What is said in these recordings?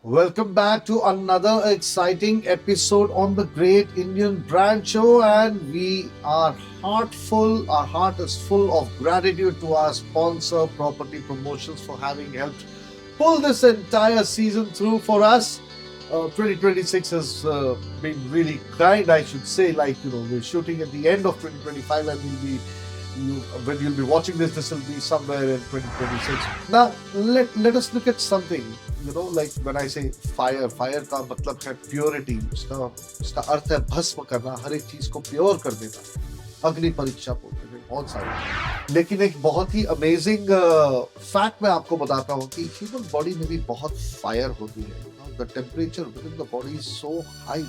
Welcome back to another exciting episode on the Great Indian Brand Show, and we are heartful. Our heart is full of gratitude to our sponsor, Property Promotions, for having helped pull this entire season through for us. 2026 has been really kind, I should say. We're shooting at the end of 2025, and when you'll be watching this will be somewhere in 2026. Now, let us look at something. Like when I say fire का मतलब है purity. उसका अर्थ है भस्म करना, हर एक चीज को प्योर कर देना. अग्नि परीक्षा बोलते हैं बहुत सारे. लेकिन एक बहुत ही अमेजिंग फैक्ट मैं आपको बताता हूँ कि ह्यूमन बॉडी में भी बहुत फायर होती है. The temperature with in the body is so high.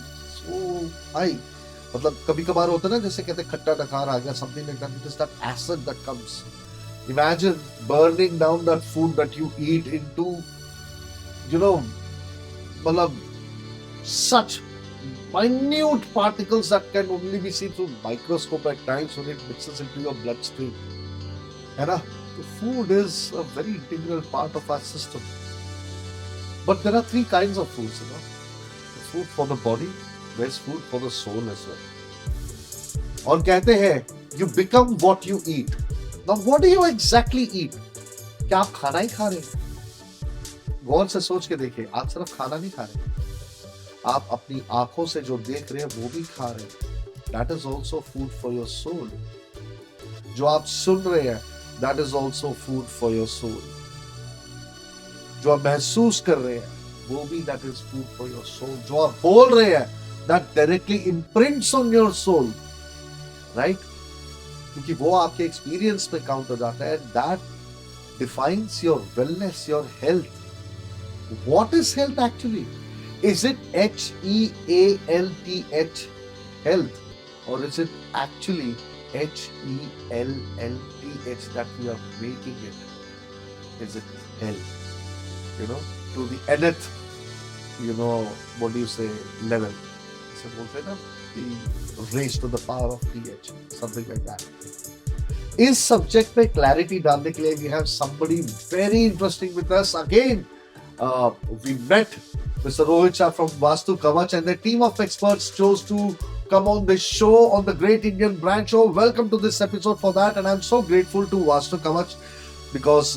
मतलब कभी कभार होता है ना, जैसे कहते हैं खट्टा डकार आ गया, something like that. It is that acid that comes. Imagine burning down that food that you eat into, मतलब such minute particles that can only be seen through microscope at times when it mixes into your bloodstream. है ना? The food is a very integral part of our system. But there are three kinds of foods, The food for the body, there's food for the soul as well. और कहते हैं you become what you eat. Now what do you exactly eat? क्या आप खाना ही खा रहे हैं? गौर से सोच के देखिए, आप सिर्फ खाना नहीं खा रहे, आप अपनी आंखों से जो देख रहे हैं वो भी खा रहे हैं. That is also food for your soul. जो आप सुन रहे हैं, that is also food for your soul. जो आप महसूस कर रहे हैं, वो भी that is food for your soul. जो आप बोल रहे हैं, that directly imprints on your soul. Right? क्योंकि वो आपके एक्सपीरियंस में काउंट हो जाता है. That defines your wellness, your health. What is health actually? Is it HEALTH, health, or is it actually HELLTH that we are making it? Is it health? To the nth, what do you say, level? So बोलते हैं ना, raised to the power of TH, something like that. इस subject में clarity डालने के लिए we have somebody very interesting with us again. We met Mr. Rohit Shah from Vastu Kavach, and the team of experts chose to come on this show, on the Great Indian Brand Show. Welcome to this episode for that, and I'm so grateful to Vastu Kavach because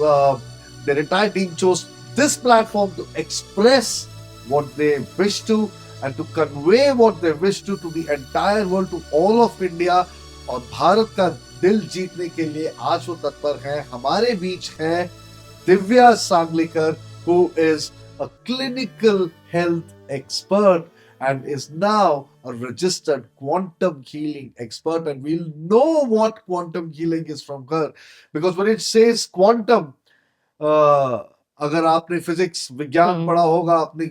their entire team chose this platform to express what they wish to and to convey what they wish to the entire world, to all of India. और भारत का दिल जीतने के लिए आज वो तत्पर है. हमारे बीच है Divya Sanglikar, who is a clinical health expert and is now a registered quantum healing expert, and we'll know what quantum healing is from her, because when it says quantum, अगर आपने फिजिक्स विज्ञान पढ़ा होगा अपनी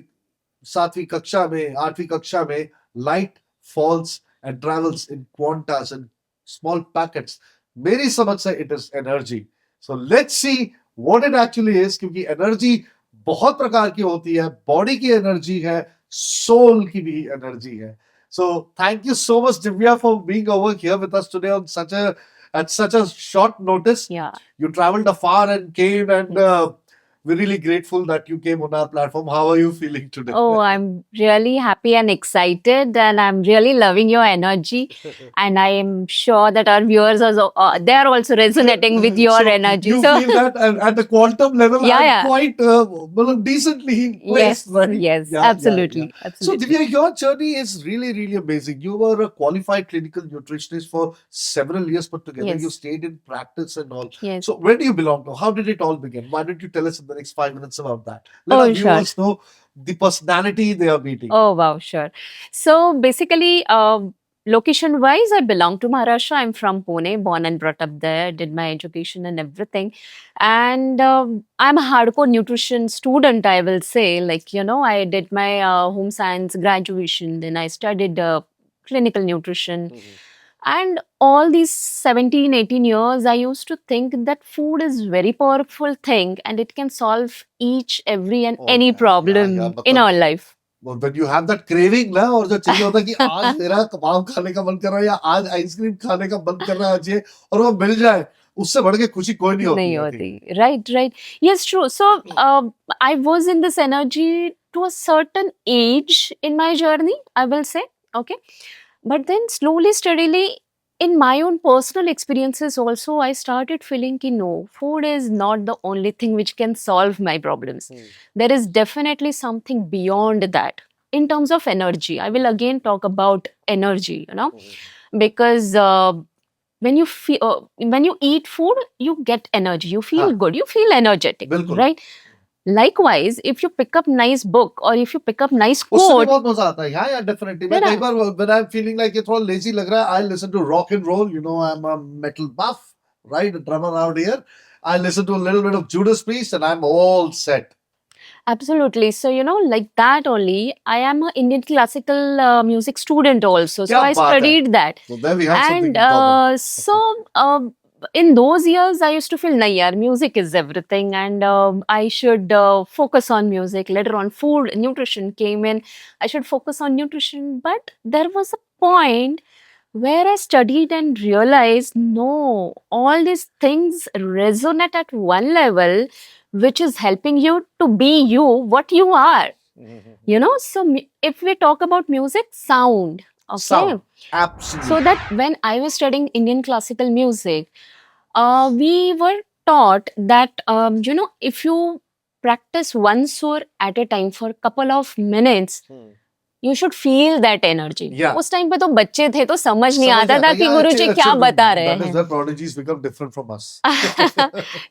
7वीं कक्षा में, 8वीं कक्षा में, light falls and travels in quantas and small packets. मेरी समझ से it is energy. So let's see what it actually is, क्योंकि एनर्जी बहुत प्रकार की होती है. बॉडी की एनर्जी है, सोल की भी एनर्जी है. So thank you so much, Divya, for being over here with us today on at such a short notice. Yeah. You traveled afar and came, and we're really grateful that you came on our platform. How are you feeling today? Oh, I'm really happy and excited, and I'm really loving your energy. And I am sure that our viewers they are also resonating with your energy. You feel that at the quantum level, Yeah, I'm quite decently placed, right? yes, Yeah, absolutely, yeah. So, absolutely. Divya, your journey is really, really amazing. You were a qualified clinical nutritionist for several years put together. Yes. You stayed in practice and all. Yes. So, where do you belong to? How did it all begin? Why don't you tell us in the next 5 minutes about that? Let Oh, our sure. viewers know the personality they are meeting. Oh, wow, sure. So basically, location wise, I belong to Maharashtra. I'm from Pune, born and brought up there, did my education and everything. And I'm a hardcore nutrition student, I will say. I did my home science graduation, then I studied clinical nutrition. And all these 17, 18 years, I used to think that food is very powerful thing and it can solve each, every and any problem in our life. When you have that craving ना, और जो चाहिए होता है कि आज तेरा कबाब खाने का मन कर रहा है या आज आइसक्रीम खाने का मन कर रहा है और वो मिल जाए, उससे बढ़ के खुशी कोई नहीं होती. Right. Yes, true. So I was in this energy to a certain age in my journey, I will say. Okay. But then slowly, steadily, in my own personal experiences also, I started feeling ki no, food is not the only thing which can solve my problems. There is definitely something beyond that. In terms of energy, I will again talk about energy, because when you eat food, you get energy, you feel हाँ, good, you feel energetic, बिल्कुल right? Likewise, if you pick up nice book or if you pick up nice उससे भी quote, बहुत मजा आता है हाँ यार डेफिनेटली मैं then कई बार when I'm feeling like ये थोड़ा lazy लग रहा है I listen to rock and roll you know I'm a metal buff right a drummer out here I listen to a little bit of Judas Priest and I'm all set. absolutely. So, like that only, I am an Indian classical music student also. So, क्या I बात है studied that. so there we have something And in common. in those years, I used to feel, nahi yaar, music is everything. And I should focus on music. Later on, food, nutrition came in. I should focus on nutrition. But there was a point where I studied and realized no, all these things resonate at one level, which is helping you to be you, what you are. So if we talk about music, sound, okay. Sound So absolutely that when I was studying Indian classical music, we were taught that, if you practice one sur at a time for a couple of minutes, you should feel that energy. yeah उस time पे तो बच्चे थे तो समझ नहीं समझ आता था आता कि yeah गुरुजी क्या children बता रहे that is हैं, where prodigies become different from us.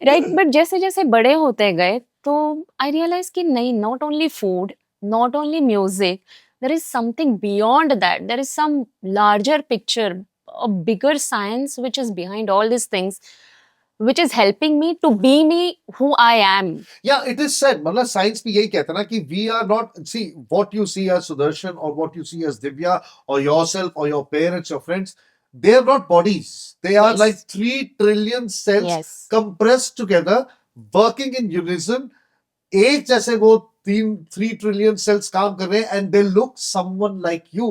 Right. But जैसे जैसे बड़े होते गए तो आई रियलाइज कि नहीं, not only food, not only music, there is something beyond that. There is some larger picture, a bigger science which is behind all these things, which is helping me to be me, who I am. Yeah, it is said. मतलब science भी यही कहता है ना कि we are not see what you see as Sudarshan or what you see as Divya or yourself or your parents, your friends. They are not bodies. They are Yes. like 3 trillion cells Yes. compressed together, working in unison. एक जैसे वो 3 trillion cells काम कर रहे हैं and they look someone like you.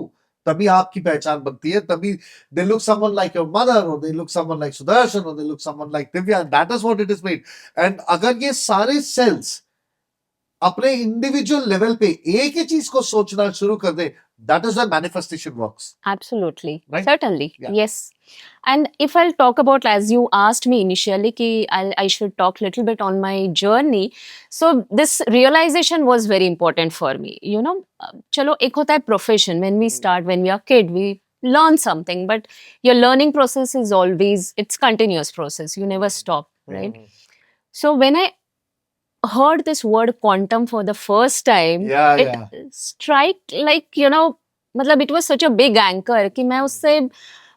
तभी आपकी पहचान बनती है तभी they look someone like your mother or they look someone like Sudarshan or they look someone like Divya and that is what it is made. And अगर ये सारे cells अपने इंडिविजुअल लेवल पे एक ही चीज को सोचना शुरू कर दे that is where manifestation works. Absolutely. Right? Certainly. Yeah. Yes. And if I'll talk about, as you asked me initially, ki I should talk little bit on my journey. So this realization was very important for me. Chalo, ek hota hai profession. When we start, when we are kid, we learn something. But your learning process is always, it's continuous process. You never stop, right? So when I heard this word quantum for the first time, Yeah, it struck like, मतलब it was such a big anchor कि मैं उससे,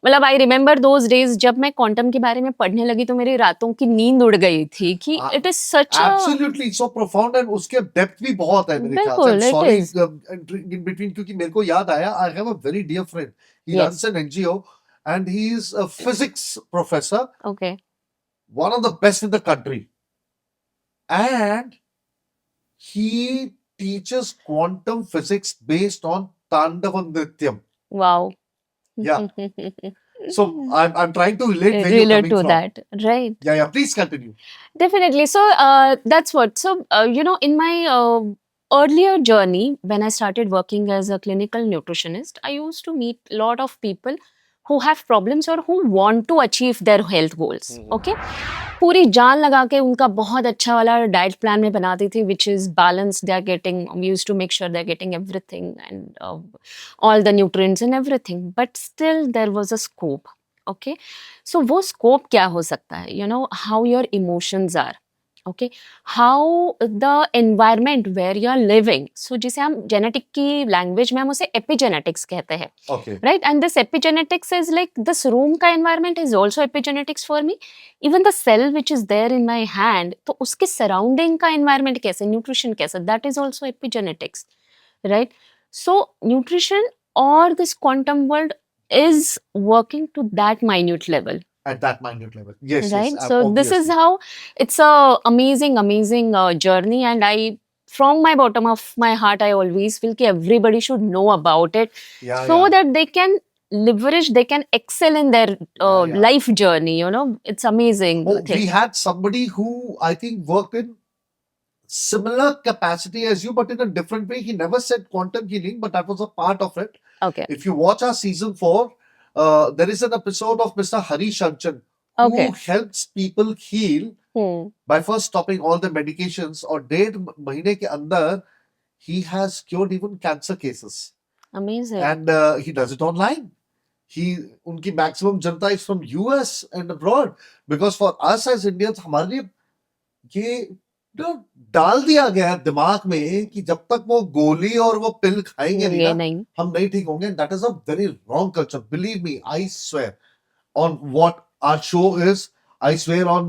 मतलब I remember those days जब मैं quantum के बारे में पढ़ने लगी तो मेरी रातों की नींद उड़ गई थी कि it is such a absolutely so profound and उसके डेप्थ भी बहुत है मेरे ख्याल से. बिल्कुल, it Sorry is. in between क्योंकि मेरे को याद आया I have a very dear friend. He Yes. runs an NGO and he is a physics professor, Okay. one of the best in the country. And he teaches quantum physics based on Tandava Nrityam. Wow. Yeah. So I'm trying to relate where you're Relate coming to from. that, right? Yeah, please continue. Definitely. So that's what. So, in my earlier journey, when I started working as a clinical nutritionist, I used to meet a lot of people who have problems or who want to achieve their health goals. Okay. पूरी जान लगा के उनका बहुत अच्छा वाला diet plan में बनाती थी, which is balanced. They are getting, we used to make sure they're getting everything and all the nutrients and everything. But still there was a scope. Okay. So वो scope क्या हो सकता है? How your emotions are. Okay. How the environment where you are living. So जिसे हम genetic की language में हम उसे epigenetics कहते हैं. Okay. Right? And this epigenetics is like this room का environment is also epigenetics for me. Even the cell which is there in my hand, तो उसके surrounding का environment कैसे, nutrition कैसे, that is also epigenetics. Right? So nutrition or this quantum world is working to that minute level. At that minute level. Yes, Right? yes. So this is obviously. how it's a amazing journey, and I, from my bottom of my heart, I always feel that everybody should know about it, Yeah, so yeah. that they can leverage, they can excel in their Yeah. life journey. It's amazing Oh, thing. we had somebody who I think worked in similar capacity as you, but in a different way. He never said quantum healing, but that was a part of it. Okay. If you watch our season 4, there is an episode of Mr. Hari Shanchan who Okay. helps people heal Hmm. by first stopping all the medications, और 1.5 महीने के अंदर he has cured even cancer cases. Amazing. And he does it online. उनकी maximum Janata is from US and abroad. Because for us as Indians, हमारे लिए ये डाल दिया गया है दिमाग में कि जब तक वो गोली और वो पिल खाएंगे नहीं ये ना, नहीं. हम नहीं ठीक होंगे. That is a very wrong culture. Believe me, I swear on what our show is. I swear on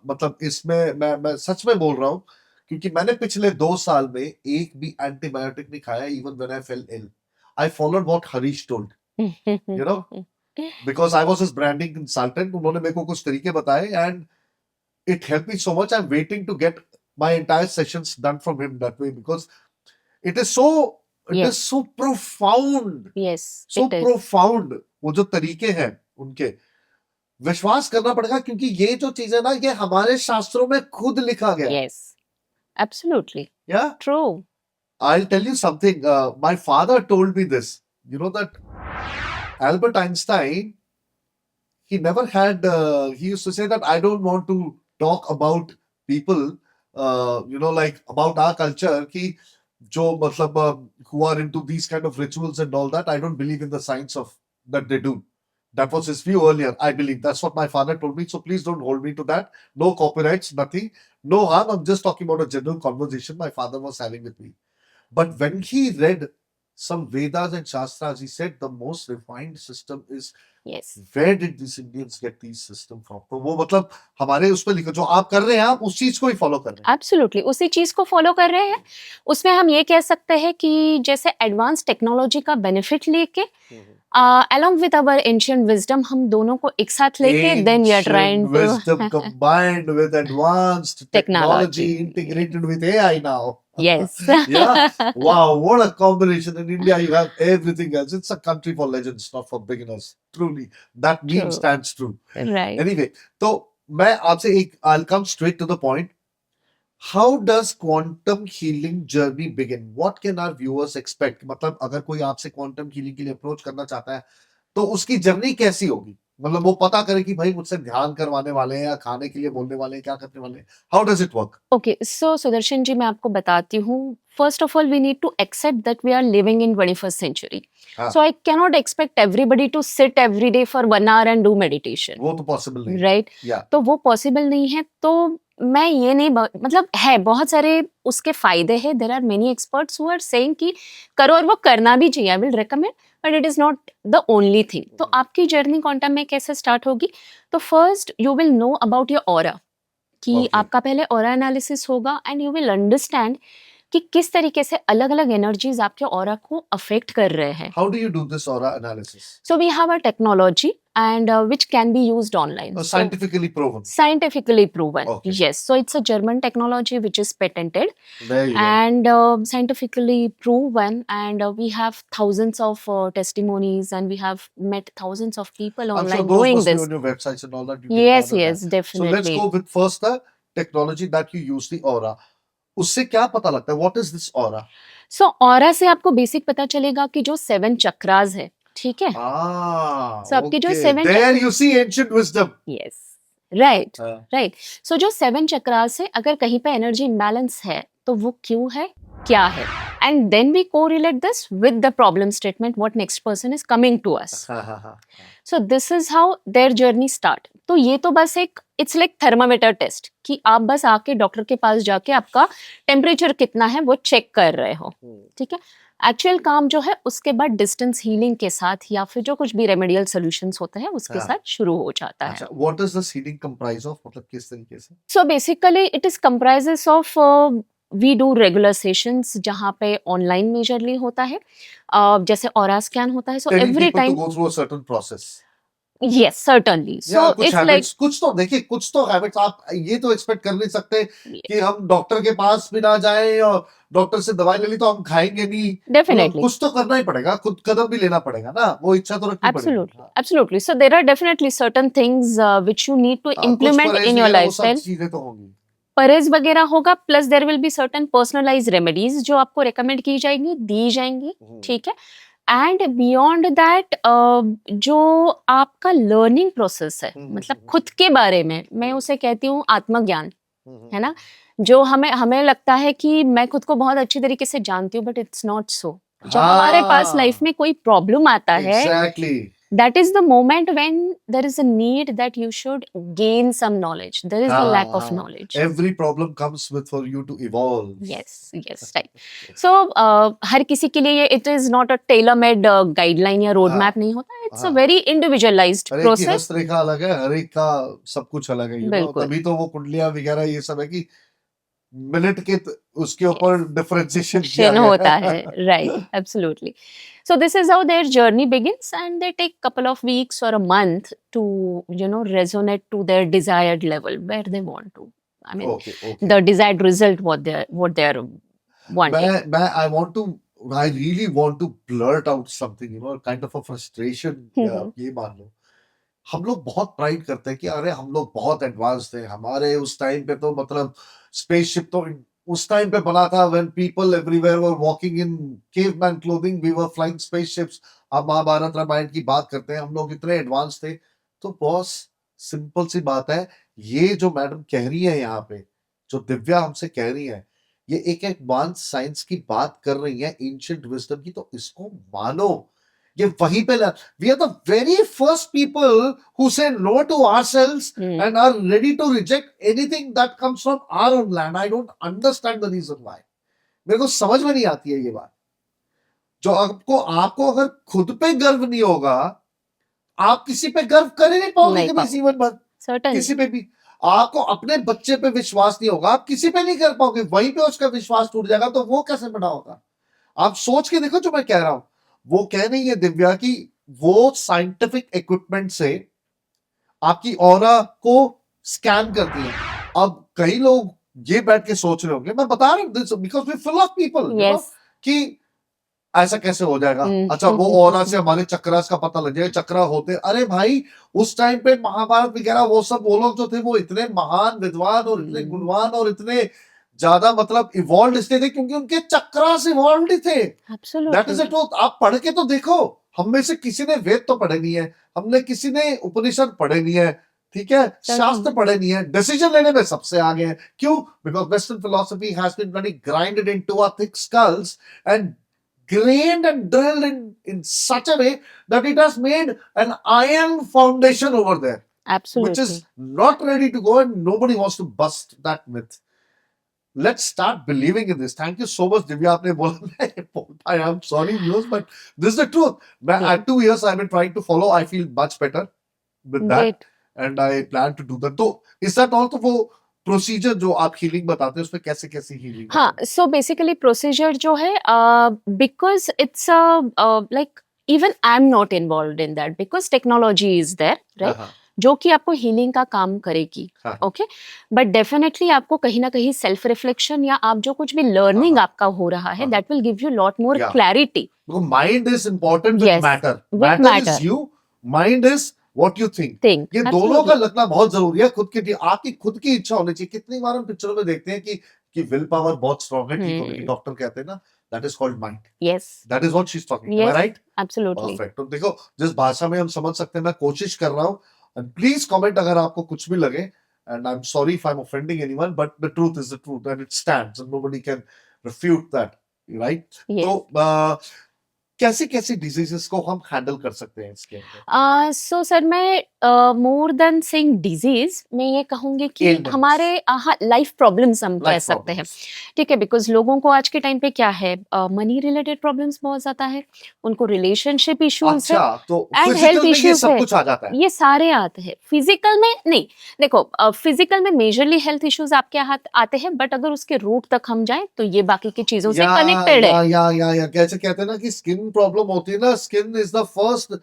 मतलब इसमें मैं सच में बोल रहा हूँ, क्योंकि मैंने पिछले 2 साल में एक भी एंटीबायोटिक नहीं खाया. Even when I fell ill, I followed what Harish told. You know, because I was his branding consultant. उन्होंने मेरे को कुछ तरीके बताए and it helped me so much. I'm waiting to get my entire sessions done from him that way, because it is so Yes. profound. Yes, So it is. profound. वो जो तरीके हैं उनके, विश्वास करना पड़ेगा, क्योंकि ये जो चीज है ना, ये हमारे शास्त्रों में खुद लिखा गया है. Yes. Absolutely. Yeah, True. I'll tell you something. My father told me this. You know that Albert Einstein, he never had. He used to say that I don't want to talk about people. Like about our culture. कि जो मतलब who are into these kind of rituals and all that. I don't believe in the science of that they do. That was his view earlier. I believe that's what my father told me. So please don't hold me to that. No copyrights, nothing. No harm. I'm just talking about a general conversation my father was having with me. But when he read some Vedas and Shastras, he said the most refined system is, Yes. where did these Indians get these system from? तो वो मतलब हमारे उस पर लिखो, जो आप कर रहे हैं आप उस चीज को ही फॉलो कर रहे हैं. एब्सोल्युटली उसी चीज को फॉलो कर रहे हैं. उसमें हम ये कह सकते हैं कि जैसे एडवांस टेक्नोलॉजी का बेनिफिट लेके along with our ancient wisdom हम दोनों को एक साथ लेके then we are trying Ancient wisdom to combined with advanced technology integrated with AI now. yes. Yeah. Wow, what a combination. In India, you have everything else. It's a country for legends, not for beginners. Truly. That meme True. stands true. Right. Anyway, तो मैं आपसे एक, I'll come straight to the point. How does quantum healing journey begin? What can our viewers expect? मतलब अगर कोई आपसे quantum healing के लिए अप्रोच करना चाहता है, तो उसकी जर्नी कैसी होगी? मतलब वो पता करे कि भाई मुझसे ध्यान करवाने वाले हैं या खाने के लिए बोलने वाले हैं, क्या करने वाले हैं? How does it work? Okay, so Sudarshan ji मैं आपको बताती हूँ. First of all, we need to accept that we are living in 21st century. हाँ. So I cannot expect everybody to sit every day for 1 hour and do meditation. वो तो possible नहीं है. Right? Yeah. तो वो possible नहीं है. तो मैं ये नहीं मतलब है बहुत सारे उसके फायदे हैं. There are many experts who are saying कि करो और वो करना भी चाहिए. I will recommend but it is not the only thing. तो आपकी जर्नी क्वांटम में कैसे स्टार्ट होगी? तो first you will know about your aura कि Okay. आपका पहले ऑरा एनालिसिस होगा एंड यू विल अंडरस्टैंड कि किस तरीके से अलग अलग एनर्जीज आपके ऑरा को अफेक्ट कर रहे हैं. How do you do this aura analysis? So we have a technology and which can be used online. So- Scientifically proven. Scientifically proven. Okay. Yes. So it's a German technology which is patented There you go. and scientifically proven. And we have thousands of testimonies and we have met thousands of people I'm online sure those doing must be this. on your websites and all that. You can Yes, gather yes, that. So let's definitely. go with first the technology that you use, the aura. उससे क्या पता लगता है? What is this aura? So aura से आपको basic पता चलेगा कि जो 7 चक्रास है, ठीक है? Ah, So आपकी जो okay. 7 There you see ancient wisdom. Yes. Right. हाँ. राइट. सो जो 7 चक्रास है, अगर कहीं पे एनर्जी इम्बैलेंस है तो वो क्यों है, क्या है, and then we correlate this with the problem statement what next person is coming to us. हाँ. So this is how their journey start. तो ये तो बस एक इट्स लाइक थर्मामीटर टेस्ट कि आप बस आके डॉक्टर के पास जाके आपका टेम्परेचर कितना है वो चेक कर रहे हो. ठीक है. एक्चुअल काम जो है उसके बाद डिस्टेंस हीलिंग के साथ या फिर जो कुछ भी रेमेडियल सॉल्यूशंस होते हैं उसके हाँ. साथ शुरू हो जाता है. अच्छा, what does this healing comprise of? मतलब किस तरीके से? So basically it is comprises of we do regular sessions जहाँ पे ऑनलाइन मेजरली होता है. जैसे ऑरा स्कैन होता है. So Telling every people to time go through a certain process. yes certainly. So या कुछ it's like हैबिट्स, कुछ तो देखिए, कुछ तो हैबिट्स आप ये तो एक्सपेक्ट कर नहीं सकते कि हम डॉक्टर के पास भी ना जाएं और डॉक्टर से दवाई ले ली तो हम खाएंगे नहीं. definitely. कुछ तो करना ही पड़ेगा, खुद कदम भी लेना पड़ेगा ना, वो इच्छा तो रखनी Absolutely, पड़ेगी. absolutely. So there are definitely certain things which you need to कुछ implement परहेज in your वगैरह वो सब lifestyle. चीजें तो होंगी. परहेज वगैरह होगा, plus there will be certain personalised remedies जो आपको रिकमेंड की जाएंगी, दी जाएंगी, ठीक है। एंड बियॉन्ड दैट जो आपका लर्निंग प्रोसेस है, मतलब खुद के बारे में, मैं उसे कहती हूँ आत्मज्ञान, है ना। जो हमें हमें लगता है कि मैं खुद को बहुत अच्छी तरीके से जानती हूँ, बट इट्स नॉट सो। जब हमारे पास लाइफ में कोई प्रॉब्लम आता है, exactly that is the moment when there is a need that you should gain some knowledge. There is the lack of knowledge. Every problem comes with for you to evolve. Yes, right. So हर किसी के लिए it is not a tailor made guideline या road map नहीं होता. It's a very individualized हर एक की process. हस्तरेखा अलग है, हर एक का सब कुछ अलग है, बिल्कुल। तभी तो वो कुंडलियां वगैरह ये सब है कि मिनट के उसके ऊपर डिफरेंशिएशन किया Shin गया होता है, right? Absolutely. So this is how their journey begins, and they take couple of weeks or a month to resonate to their desired level where they want to. I mean, okay. the desired result what they are wanting. I really want to blurt out something, kind of a frustration. ये मान लो, हम लोग बहुत pride करते हैं कि अरे हम लोग बहुत एडवांस थे, हमारे उस टाइम पे तो मतलब स्पेसशिप तो उस टाइम पे बना था when people everywhere were walking in caveman clothing, we were flying spaceships. अब महाभारत रामायण की बात करते हैं, हम लोग इतने एडवांस थे। तो बॉस सिंपल सी बात है, ये जो मैडम कह रही है यहाँ पे, जो दिव्या हमसे कह रही है, ये एक एडवांस साइंस की बात कर रही है, एंशिएंट विजडम की, तो इसको मानो। ये वहीं पे we are the very first people who say no to ourselves and are ready to reject anything that comes from our own land. I don't understand the reason why. मेरे को समझ में नहीं आती है ये बात। जो आपको अगर खुद पे गर्व नहीं होगा, आप किसी पे गर्व कर ही नहीं पाओगे कभी जीवन भर। किसी पे भी आपको अपने बच्चे पे विश्वास नहीं होगा, आप किसी पे नहीं कर पाओगे, वहीं पे उसका विश्वास टूट जाएगा, तो वो कैसे बड़ा होगा। आप सोच के देखो जो मैं कह रहा हूं। वो कह रही है दिव्या कि वो साइंटिफिक इक्विपमेंट से आपकी ऑरा को स्कैन करती है। अब कई लोग ये बैठ के सोच रहे होंगे, मैं बता रहा हूं, because we full of people कि ऐसा कैसे हो जाएगा। अच्छा, वो ऑरा से हमारे चक्रास का पता लग जाएगा, चक्रा होते, अरे भाई उस टाइम पे महाभारत वगैरह वो सब, वो लोग जो थे वो इतने महान विद्वान और इतने गुणवान और इतने ज्यादा मतलब इवॉल्व इसलिए थे क्योंकि उनके चक्रास इवॉल्व थे। That is it. आप पढ़ के तो देखो, हम में से किसी ने वेद तो पढ़े नहीं है, हमने किसी ने उपनिषद पढ़े नहीं है, ठीक है, शास्त्र पढ़े नहीं है, डिसीजन लेने में सबसे आगे है। क्यों? Because western philosophy has been very grinded into our thick skulls and grained and drilled in such a way that it has made an iron foundation over there. Absolutely. Which is not ready to go, and nobody wants to bust that myth. Let's start believing in this. Thank you so much, Divya. आपने बोला, I am sorry, viewers, but this is the truth. At 2 years, I've been trying to follow. I feel much better with that, and I plan to do that. So, is that also for procedure जो आप healing बताते हैं, उसमें कैसे कैसे healing? हाँ, so basically procedure जो है, because it's like even I am not involved in that because technology is there, right, जो कि आपको हीलिंग का काम करेगी। ओके, बट डेफिनेटली आपको कहीं ना कहीं सेल्फ रिफ्लेक्शन या आप जो कुछ भी लर्निंग आपका हो रहा है, that will give you lot more clarity. Mind is important with matter, matter is you, mind is what you think. ये दोनों का लगना बहुत जरूरी है। आपकी खुद की इच्छा होनी चाहिए। कितनी बार हम पिक्चरों में देखते हैं कि विल पावर बहुत स्ट्रांग है, ठीक होने की, डॉक्टर कहते हैं ना, that is called mind. Yes, that is what she is talking, am I right? Absolutely perfect. तो देखो, जिस भाषा में हम समझ सकते हैं, मैं कोशिश कर रहा हूं, एंड प्लीज कमेंट अगर आपको कुछ भी लगे, and I am sorry if I M offending anyone, but the truth is the truth and it stands and nobody can refute that, right? तो कैसे कैसे डिजीजेस को हम हैंडल कर सकते हैं इसके अंदर? सो सर, मैं मोर देन सेइंग डिजीज, मैं ये कहूंगी कि हमारे लाइफ प्रॉब्लम्स हम कह सकते हैं, ठीक है, बिकॉज लोगों को आज के टाइम पे क्या है, मनी रिलेटेड प्रॉब्लम्स बहुत ज्यादा है, उनको रिलेशनशिप इश्यूज है, एंड हेल्थ इश्यूज है, कुछ आ जाता है, ये सारे आते हैं। फिजिकल में नहीं, देखो फिजिकल में मेजरली हेल्थ इश्यूज आपके हाथ आते हैं, बट अगर उसके रूट तक हम जाएं तो ये बाकी की चीजों से कनेक्टेड है। या कैसे कहते हैं ना कि स्किन प्रॉब्लम होती है ना, skin is the first,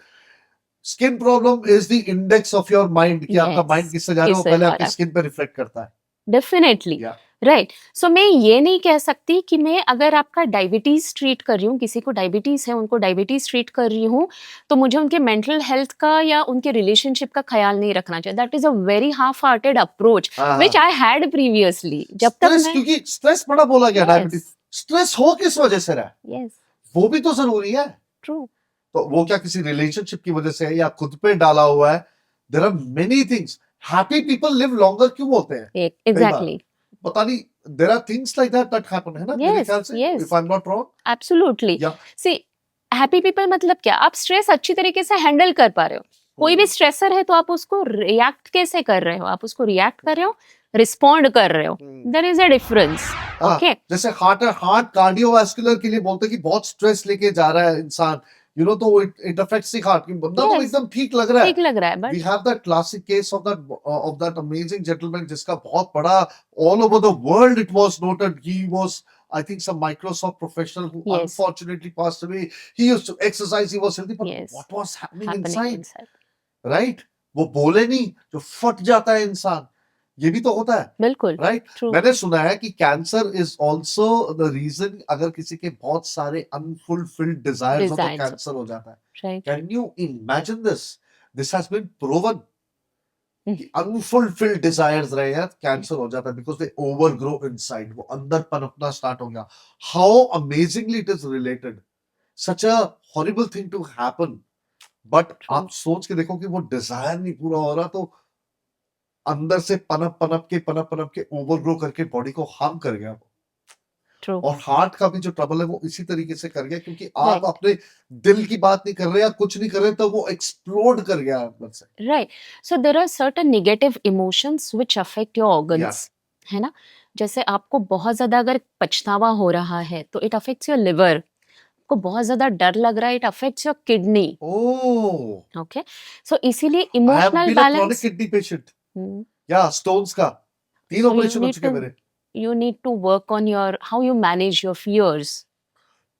skin problem is the index of your mind, कि आपका माइंड किससे जा रहा है, वो पहले आपकी स्किन पे रिफ्लेक्ट करता है। डेफिनेटली। राइट। सो मैं ये नहीं कह सकती कि मैं अगर आपका डायबिटीज ट्रीट कर रही हूँ, किसी को डायबिटीज है, उनको डायबिटीज ट्रीट कर रही हूँ, तो मुझे उनके मेंटल हेल्थ का या उनके रिलेशनशिप का ख्याल नहीं रखना चाहिए। That is a very half hearted approach हाँ विच हाँ, आई हैड प्रीवियसली। जब तक स्ट्रेस, मैं क्योंकि स्ट्रेस बड़ा बोला गया, डायबिटीज यस स्ट्रेस हो किस वजह से रहा है, यस वो भी तो जरूरी है। ट्रू तो वो क्या किसी रिलेशनशिप की वजह से है या खुद पे डाला हुआ है? There are many things. Happy people live longer क्यों बोलते हैं कई बार? एग्जैक्टली पता नहीं, there are things like that that happen, है ना, मेरे यस ख्याल से, yes if I am not wrong. Absolutely. या सी हैप्पी पीपल मतलब क्या? आप स्ट्रेस अच्छी तरीके से हैंडल कर पा रहे हो। कोई भी स्ट्रेसर है तो आप उसको रिएक्ट कैसे कर रहे हो? आप उसको रिएक्ट कर रहे हो, रिस्पॉन्ड कर रहे हो। There is a difference. हाँ, ओके जैसे हार्ट कार्डियोवास्कुलर के लिए बोलते हैं कि बहुत स्ट्रेस लेके जा रहा है इंसान, तो इट अफेक्ट्स द हार्ट, कि बंदा तो यस एकदम ठीक लग रहा है। ठीक लग रहा है we but have that classic case of that amazing gentleman जिसका बहुत बड़ा, all over the world it was noted, he was, I think, some Microsoft professional who yes unfortunately passed away. He used to exercise, he was healthy, but yes what was happening happening inside, inside right? वो बोले नहीं, जो फट जाता है इंसान, ये भी तो होता है, बिल्कुल राइट? ट्रू मैंने सुना है कि cancer is also the reason, अगर किसी के बहुत सारे अनफुलफिल्ड डिजायर्स हो तो डिजाइन कैंसर हो जाता है। Right can you imagine this? This has been proven कि अनफुलफिल्ड डिजायर्स रहे हैं, कैंसर हो जाता है, बिकॉज दे ओवरग्रो इनसाइड, वो अंदर पनपना स्टार्ट हो गया। How amazingly it is related, such a horrible thing to happen, but true आप सोच के देखो कि वो डिजायर नहीं पूरा हो रहा, तो अंदर से पनप पनप के ओवरग्रो करके बॉडी को हार्म कर गया वो। ट्रू और हार्ट का भी जो ट्रबल है वो इसी तरीके से कर गया, क्योंकि आप राइट अपने दिल की बात नहीं कर रहे या कुछ नहीं कर रहे, तो वो एक्सप्लोड कर गया अंदर से। Right. So there are certain negative emotions which affect your या ऑर्गन्स, है ना? जैसे आपको बहुत ज्यादा अगर पछतावा हो रहा है तो इट अफेक्ट्स योर लिवर। आपको बहुत ज्यादा डर लग रहा है, it affects your kidney. Oh, okay so इसीलिए I have emotional been a chronic balance. Kidney patient, या स्टोन्स का 3 सो ऑपरेशन हो चुके हैं मेरे। you need to work on your how you manage your fears.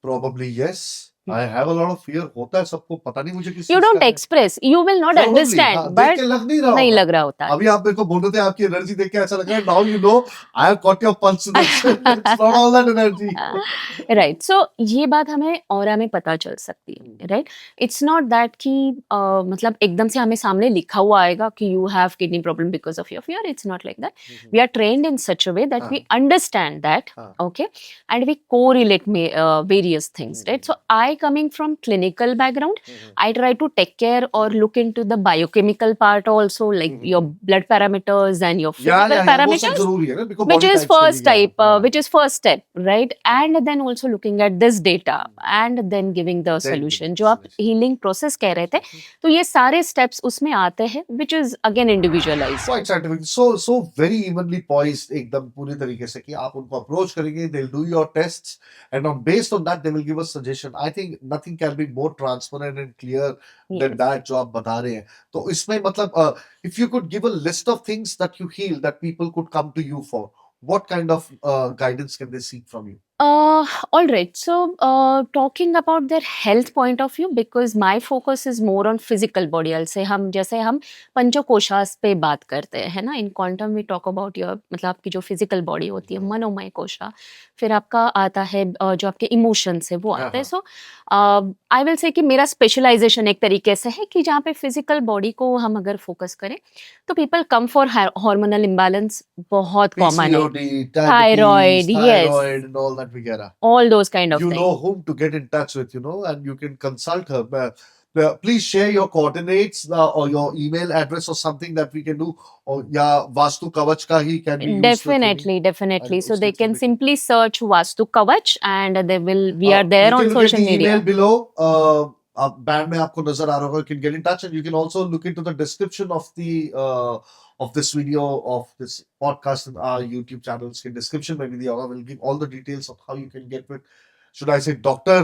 Probably yes, I have a lot of fear, होता है सबको, पता नहीं मुझे किस You चीज का don't है। express, you will not probably, हाँ, understand, देख के but लग नहीं रहा नहीं होगा। लग रहा होता है। अभी आप मेरे को बोल रहे थे आपकी एनर्जी देख के ऐसा लग रहा है, now you know I have got your pulse, it's not all that energy. Right. So ये बात हमें ऑरा में पता चल सकती है, राइट? इट्स नॉट दैट कि मतलब एकदम से हमें सामने लिखा हुआ आएगा कि you have kidney problem because of your fear. It's not like that. We are trained in such a way that we हाँ अंडरस्टैंड दैट, हाँ okay, and we correlate various things, right? So I, coming from clinical background, I try to take care or look into the biochemical part also, like your blood parameters and your या physical या वो सब parameters, जरूरी है ना, because which body is type से भी, first या type, हाँ, which is first step, right? And then also looking at this data and then giving the then give solution. the जो आप solution. healing process कह रहे थे, तो ये सारे steps उसमें आते हैं, which is again individualized. Quite scientific, so very evenly poised, एकदम पूरी तरीके से, कि आप उनको अप्रोच करेंगे, they will do your tests and on based on that they will give a suggestion. I think nothing can be more transparent and clear than Yes. That, जो आप बता रहे हैं। तो इसमें मतलब if you could give a list of things that you feel that people could come to you for, what kind of guidance can they seek from you? All right. So, talking about their health point of view, because my focus is more on physical body. I'll say हम जैसे हम पंचकोशास पे बात करते हैं, है ना? In quantum we talk about your मतलब आपकी जो physical body होती है, मनोमय कोशा, फिर आपका आता है जो आपके emotions है वो हाँ आते हैं। हाँ, So, I will say कि मेरा specialization एक तरीके से है कि जहाँ पे physical body को हम अगर focus करें, तो people come for hormonal imbalance बहुत common है। PCOD, diabetes, Thyroid, yes, thyroid and all that वगैरह, all those kind of you things. know whom to get in touch with, and you can consult her. Please share your coordinates or your email address or something that we can do. Or yeah, Vastu Kavach ka hi can be used with me. Definitely, definitely. And So they uske through can we can. simply search Vastu Kavach and they will, we are there You on can look at social the email media. below. Band में आपको नजर आ रहा होगा. You can get in touch, and you can also look into the description of this video, of this podcast in our YouTube channel. इसके description में भी दिया होगा. We'll give all the details of how you can get with. Should I say Doctor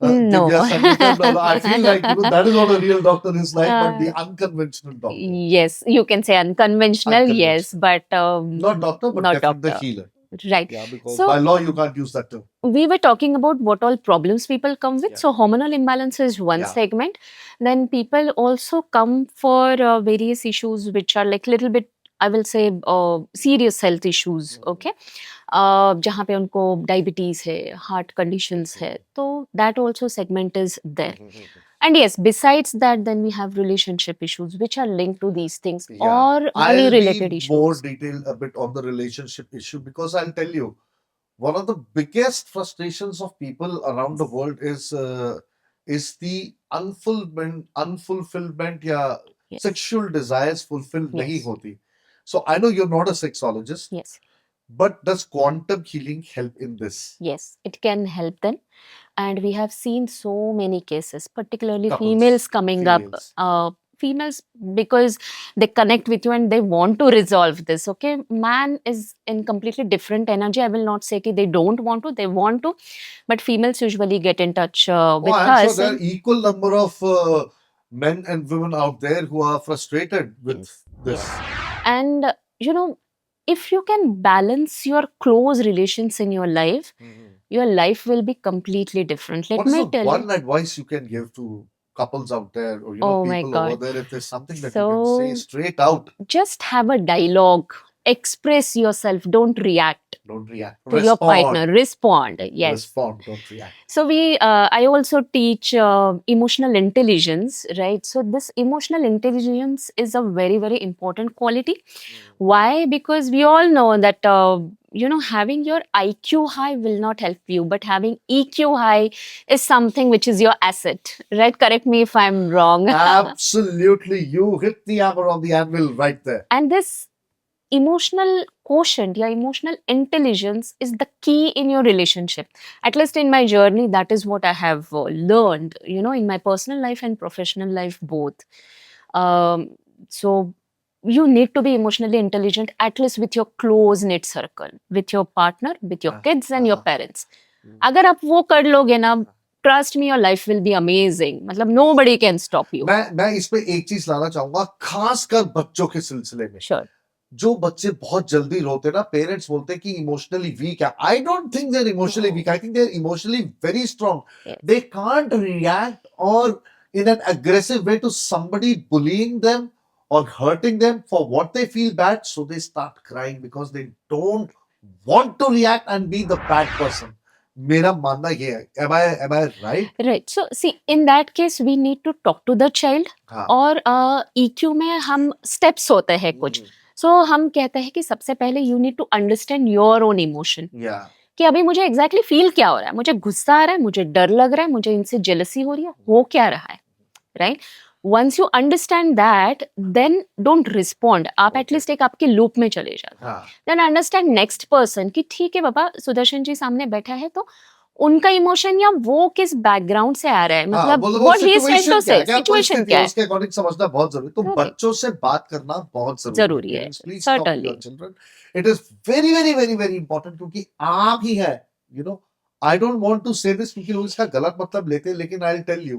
No. Divya Sangeetam? No, I feel like that is what a real doctor is like, but the Uh, unconventional doctor, yes, you can say unconventional, yes, unconventional, but not doctor, but not definitely the doctor. healer. Right. Yeah, because So by law you can't use that term. we were talking about what all problems people come with. Yeah. So hormonal imbalance is one Yeah. segment. Then people also come for various issues which are like little bit I will say serious health issues, okay, जहाँ पे उनको diabetes है, heart conditions है, तो that also segment is there. And yes, besides that, then we have relationship issues which are linked to these things, Yeah, or money I'll related be more issues. detailed a bit on the relationship issue because I'll tell you one of the biggest frustrations of people around the world is the unfulfillment या Yes, sexual desires fulfilled नहीं yes, होती. So I know you're not a sexologist, yes, but does quantum healing help in this? yes, it can help them. And we have seen so many cases, particularly Couples, females coming up, females. females, because they connect with you and they want to resolve this. Okay, man is in completely different energy. I will not say that they don't want to, they want to, but females usually get in touch Oh, with I'm sure us. there are And equal number of men and women out there who are frustrated with yes, this. yes, and you know, if you can balance your close relations in your life, your life will be completely different. Let What is me the tell you. one advice you can give to couples out there or Oh my people over God. there if there's something that you can say So straight out? just have a dialogue, express yourself, don't react Don't react. to your partner, respond. Yes. Respond, don't react. So I also teach emotional intelligence, right? So this emotional intelligence is a very, very important quality. Why? Because we all know that having your IQ high will not help you, but having EQ high is something which is your asset, right? Correct me if I'm wrong. Absolutely. You hit the hammer on the anvil right there. And this emotional quotient, your emotional intelligence is the key in your relationship. At least in my journey, that is what I have learned, in my personal life and professional life both. So you need to be emotionally intelligent, at least with your close knit circle, with your partner, with your kids and your parents. अगर आप वो कर लोगे ना, trust me, your life will be amazing. मतलब nobody can stop you. मैं इसमें एक चीज लाना चाहूंगा खासकर बच्चों के सिलसिले में. Sure. जो बच्चे बहुत जल्दी रोते ना, पेरेंट्स बोलते हैं कि इमोशनली वीक है. I don't think they are emotionally weak. I think they are emotionally very strong. They can't react और in an aggressive way to somebody bullying them or hurting them for what they feel bad, so they start crying because they don't want to react and be the bad person. मेरा मानना ये है. Am I right? Right. So see, in that case, we need to talk to the child. हाँ. और EQ में हम steps होते हैं कुछ. So हम कहते हैं कि सबसे पहले you need to understand your own emotion. Yeah. कि अभी मुझे exactly feel क्या हो रहा है, मुझे गुस्सा आ रहा है, मुझे डर लग रहा है, मुझे इनसे jealousy हो रही है, हो क्या रहा है, right? Once you understand that, then don't respond. आप at least एक आपके loop में चले जाते. हाँ. Then understand next person कि ठीक है बाबा, सुदर्शन जी सामने बैठा है तो उनका इमोशन या वो किस बैकग्राउंड से आ रहा है, मतलब what he is trying to say, situation क्या है, उसके अकॉर्डिंग समझना बहुत जरूरी. तो Correct. बच्चों से बात करना बहुत जरूरी है. Parents, please talk to Certainly. your children. It is very very very very important क्योंकि आप ही है. I don't want to say this क्योंकि लोग इसका गलत मतलब लेते हैं, लेकिन I'll tell you,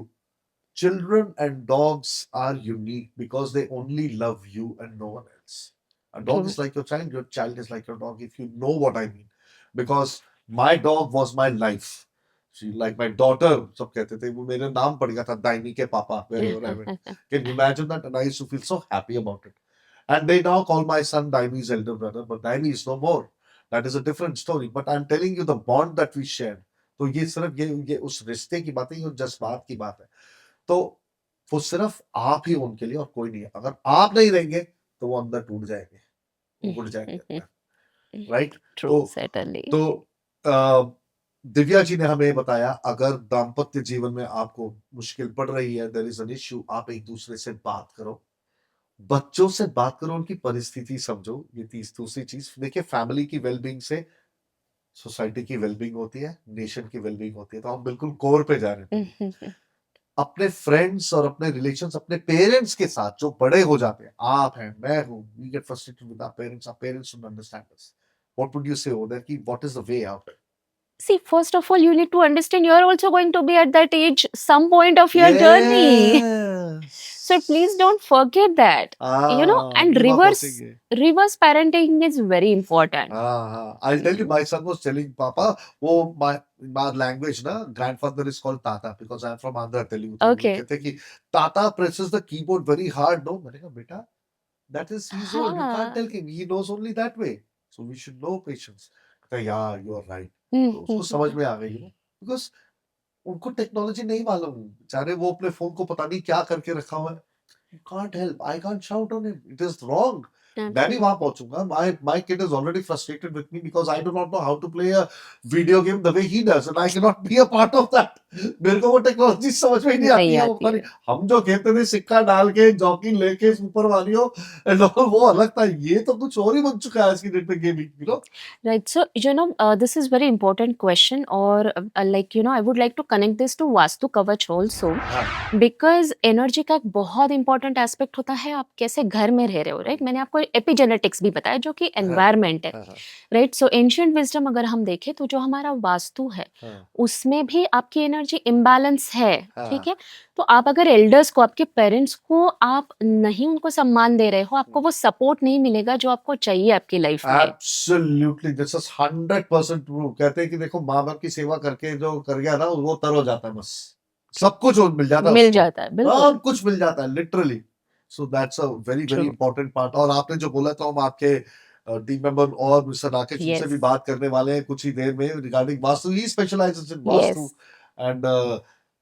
children and dogs are unique because they only love you and no one else. A dog True. is like your child is like your dog, if you know what I mean. Because my dog was my life. She like my daughter, सब कहते थे, वो मेरे नाम पड़ गया था दाइनी के पापा wherever I went. Can you imagine that? And I used to feel so happy about it. And they now call my son Daimi's elder brother, but Daimi is no more. That is a different story. But I'm telling you the bond that we shared. तो ये सिर्फ ये उस रिश्ते की बात है, ये जज्बात की बात है. तो वो सिर्फ आप ही उनके लिए और कोई नहीं है. अगर आप नहीं रहेंगे तो वो अंदर टूट जाएंगे, वो उड़ जाएंगे. राइट? True, certainly. तो दिव्या जी ने हमें बताया, अगर दाम्पत्य जीवन में आपको मुश्किल पड़ रही है, देयर इज एन इश्यू, आप एक दूसरे से बात करो, बच्चों से बात करो, उनकी परिस्थिति समझो. ये दूसरी चीज देखिए, फैमिली की वेलबींग से सोसाइटी की वेलबींग होती है, नेशन की वेलबींग होती है. तो हम बिल्कुल कोर पे जा रहे हैं. अपने फ्रेंड्स और अपने रिलेशंस, अपने पेरेंट्स के साथ जो बड़े हो जाते हैं, आप हैं, मैं हूं, we get frustrated with our parents don't understand us. What would you say over that, कि what is the way out? See, first of all, you need to understand you're also going to be at that age some point of your journey. So please don't forget that. And reverse parenting is very important. I'll tell you, my son was telling Papa, my language na grandfather is called Tata because I'm from Andhra, Telugu. Okay. कहते हैं कि Tata presses the keyboard very hard. No, मैंने कहा बेटा, That is his role. You can't हाँ tell him. He knows only that way. So we should know patience. कहता है, yeah, you are right. तो उसको समझ में आ गई, because उनको टेक्नोलॉजी नहीं मालूम, बेचारे वो अपने फोन को पता नहीं क्या करके रखा हुआ है. You can't help. I can't shout on him. It is wrong. मैं भी absolutely. वहां पहुंचूंगा. My kid is already frustrated with me because I do not know how to play a video game the way he does, and I cannot be a part of that. मेरे को वो technology समझ में ही नहीं आती नहीं है. वो आती पता है. नहीं, हम जो खेलते थे सिक्का डाल के जॉकी लेके सुपर मारियो एंड ऑल, वो अलग था. ये तो कुछ और ही बन चुका है आज की डेट में gaming, you know. Right. So, this is very important question, or I would like to connect this to Vastu Kavach also, हाँ because एनर्जी का एक बहुत इंपॉर्टेंट एस्पेक्ट होता है आप कैसे घर में रह रहे हो, राइट. मैंने आपको एपिजेनेटिक्स भी बताया जो कि हाँ एनवायरमेंट है, हाँ हाँ राइट. सो एंशियंट विजडम अगर हम देखें तो जो हमारा वास्तु है हाँ उसमें भी आपकी एनर्जी इम्बैलेंस है, ठीक हाँ. है. तो आप अगर एल्डर्स को, आपके पेरेंट्स को आप नहीं उनको सम्मान दे रहे हो, आपको वो सपोर्ट नहीं मिलेगा जो आपको चाहिए आपकी लाइफ में. Absolutely, this is 100% true. कहते हैं कि देखो, माँ बाप की सेवा करके जो कर गया ना, वो तर हो जाता है. बस सब कुछ वो मिल जाता है मिल उसको. जाता है, बिल्कुल. सब कुछ मिल जाता है, literally. So that's a very very true. Important part. और आपने जो बोला, तो हम आपके टीम मेंबर और मिस्टर राकेश उनसे भी यस. बात करने वाले हैं कुछ ही देर में regarding vastu. He specialises in vastu. Yes. And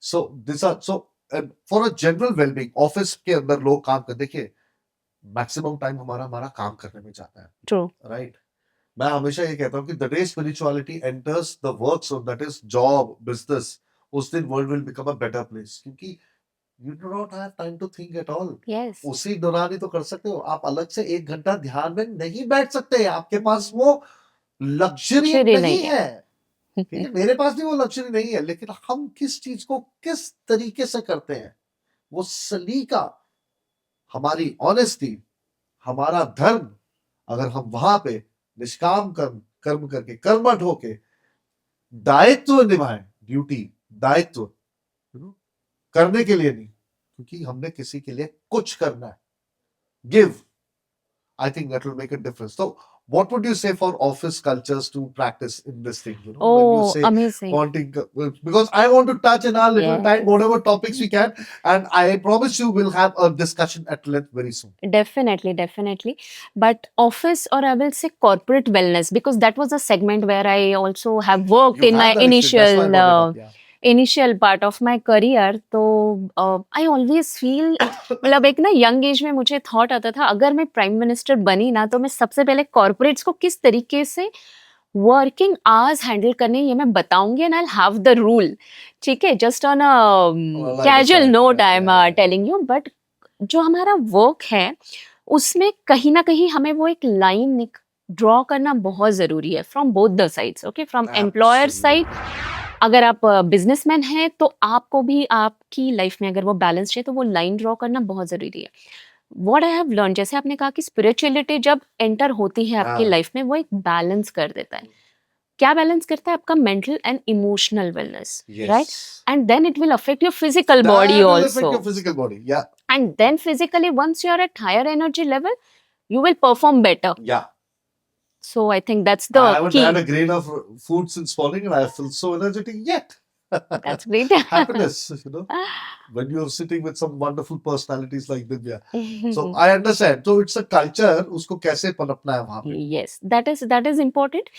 so this are so for a general wellbeing. Office के अंदर लोग काम कर, देखिए, मैक्सिमम टाइम हमारा हमारा काम करने में जाता है, ट्रू. राइट. मैं हमेशा ये कहता हूँ कि the day spirituality enters the work zone, that is job, business, उस दिन world will become a better place. क्योंकि you do not have time to think at all. Yes. उसी दौरान ही तो कर सकते हो. आप अलग से 1 घंटा ध्यान में नहीं बैठ सकते. आपके पास वो लग्जरी लग्जरी नहीं नहीं है. है. ठीक है, मेरे पास भी वो लग्जरी नहीं है, लेकिन हम किस चीज को किस तरीके से करते हैं, वो सलीका, हमारी ऑनेस्टी, हमारा धर्म, अगर हम वहां पे निष्काम कर्म कर्म करके कर्मठ होके दायित्व निभाएं, ड्यूटी, दायित्व, करने के लिए नहीं, क्योंकि हमने किसी के लिए कुछ करना है, give. I think that will make a difference. So, what would you say for office cultures to practice in this thing? You know, when you Oh, say amazing. wanting, because I want to touch in our little time Yes. whatever topics we can, and I promise you we'll have a discussion at length very soon. Definitely, definitely. But office, or I will say corporate wellness, because that was a segment where I also have worked You in my have that experience. That's why I initial brought it up. Yeah. Initial part of my career. तो I always feel, मतलब एक ना young age में मुझे thought आता था अगर मैं प्राइम मिनिस्टर बनी ना तो मैं सबसे पहले कॉर्पोरेट्स को किस तरीके से वर्किंग आवर्स हैंडल करने ये मैं बताऊंगी, and I have the rule. ठीक है, just on a Like casual aside. Note Yeah, I am yeah, yeah. Telling you. But जो हमारा वर्क है उसमें कहीं ना कहीं हमें वो एक लाइन ड्रॉ करना बहुत जरूरी है, from both the sides. Okay, from employer side, अगर आप बिजनेसमैन हैं तो आपको भी आपकी लाइफ में अगर वो बैलेंस चाहिए तो वो लाइन ड्रॉ करना बहुत जरूरी है. व्हाट आई हैव लर्न, जैसे आपने कहा कि स्पिरिचुअलिटी जब एंटर होती है आपकी हाँ. लाइफ में वो एक बैलेंस कर देता है. क्या बैलेंस करता है? आपका mental and emotional wellness, right. Yes. And then it will affect your physical That body will affect also. your physical body. Yeah. And then physically, once you are at higher energy level, you will perform better. Yeah. So I think that's I the haven't key. had a grain of food since morning, and I feel so energetic yet. That's great. Happiness, you know, when you're sitting with some wonderful personalities like Divya. So I understand. So it's a culture. उसको कैसे पनपना है वहाँ पे. Yes, that is important.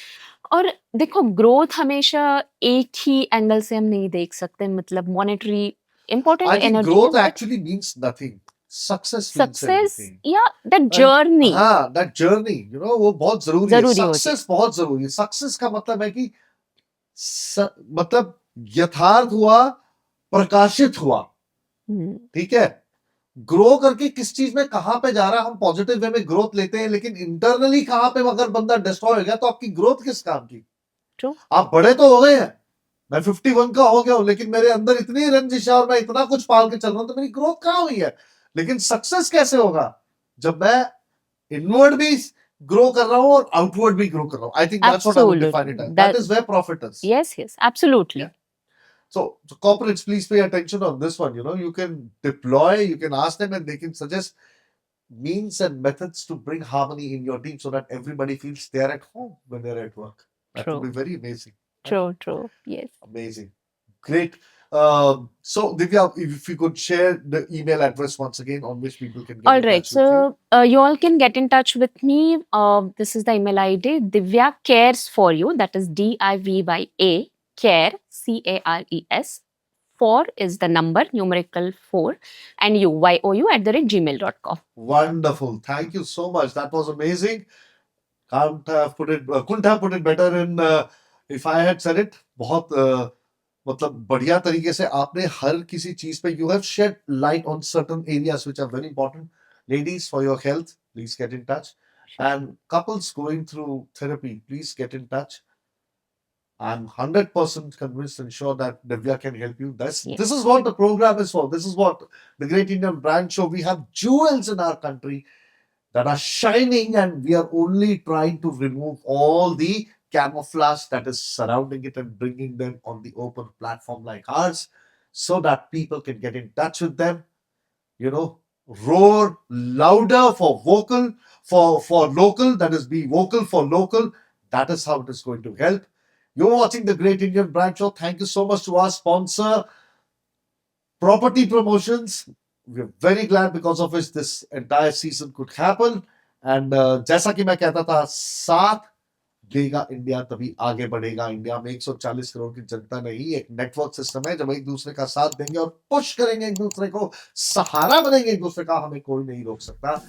और देखो, growth हमेशा एक ही angle से हम नहीं देख सकते, मतलब monetary important I think energy growth actually means nothing. Success means success everything. या दैट जर्नी हाँ, that journey, you know, वो बहुत जरूरी है. जरूरी होती है. Success बहुत जरूरी है. Success का मतलब है कि मतलब यथार्थ हुआ, प्रकाशित हुआ. ठीक है, ग्रो करके किस चीज में कहां पे जा रहा है, हम पॉजिटिव वे में ग्रोथ लेते हैं, लेकिन इंटरनली कहां पे अगर बंदा डिस्ट्रॉय हो गया तो आपकी ग्रोथ किस काम की. True. आप बड़े तो हो गए हैं, मैं 51 का हो गया हूं, लेकिन मेरे अंदर इतनी रंजिश है और मैं इतना कुछ पाल के चल रहा हूं, तो मेरी ग्रोथ कहां हुई है. लेकिन सक्सेस कैसे होगा जब मैं इनवर्ड भी ग्रो कर रहा हूं और आउटवर्ड भी ग्रो कर रहा हूं. I think that's what I would define it as. That is where profit is. yes, absolutely. Yeah. So corporates, please pay attention on this one. You know, you can deploy, you can ask them, and they can suggest means and methods to bring harmony in your team so that everybody feels they're at home when they're at work. That True. would be very amazing. True. Yes. Amazing. Great. So Divya, if you could share the email address once again on which people can get All in right. touch with you. So you all can get in touch with me. This is the email ID Divya Cares for You. That is DIVYA Care CARES. 4 is the number, numerical 4, and YOU @gmail.com. Wonderful. Thank you so much. That was amazing. Couldn't have put it better in if I had said it. बहुत मतलब बढ़िया तरीके से आपने हर किसी चीज पे you have shed light on certain areas which are very important. Ladies, for your health, please get in touch. And couples going through therapy, please get in touch. I'm 100% convinced and sure that Divya can help you. Yes. This is what the program is for. This is what the Great Indian Brand Show. We have jewels in our country that are shining, and we are only trying to remove all the camouflage that is surrounding it and bringing them on the open platform like ours so that people can get in touch with them. You know, roar louder for vocal, for local, that is, be vocal for local. That is how it is going to help. You're watching the Great Indian Brand Show. Thank you so much to our sponsor, Property Promotions. We're very glad because of which this entire season could happen. And जैसा कि मैं कहता था, साथ देगा India तभी आगे बढ़ेगा. इंडिया में 140 करोड़ की जनता नहीं, एक नेटवर्क सिस्टम है. जब एक दूसरे का साथ देंगे और पुश करेंगे एक दूसरे को, सहारा बनेंगे एक दूसरे का, हमें कोई नहीं रोक सकता.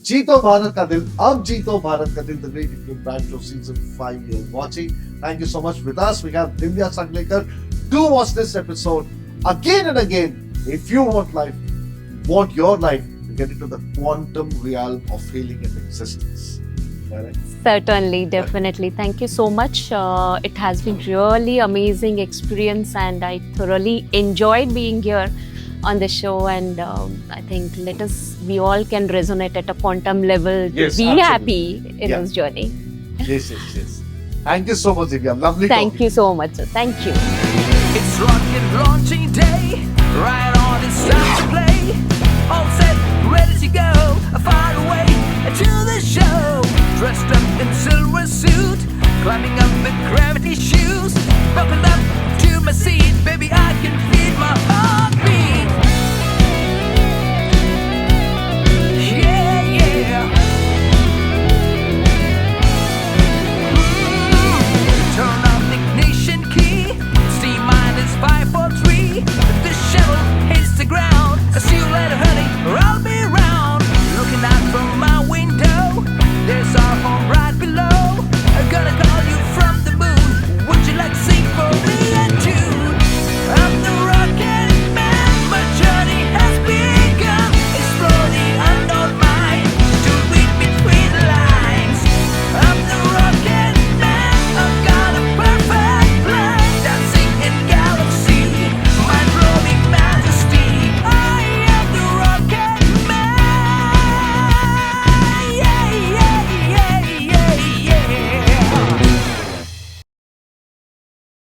जीतो भारत का दिल, अब जीतो भारत का दिल. The Great Indian Brand Show season 5 you're watching. Thank you so much. With us we have Divya Sanglekar. Do watch this episode again and again if you want your life to get into the quantum realm of feeling and existence. Right? Certainly, definitely. Thank you so much. It has been really amazing experience, and I thoroughly enjoyed being here on the show. And I think we all can resonate at a quantum level. Yes, Be absolutely. happy in Yeah. this journey. Yes. Thank you so much, Divya. Lovely Thank talking. you so much, sir. Thank you. It's rocket launching day, right on, it's time to play. All set, ready to go, far away to the show. Dressed up in silver suit, climbing up the gravity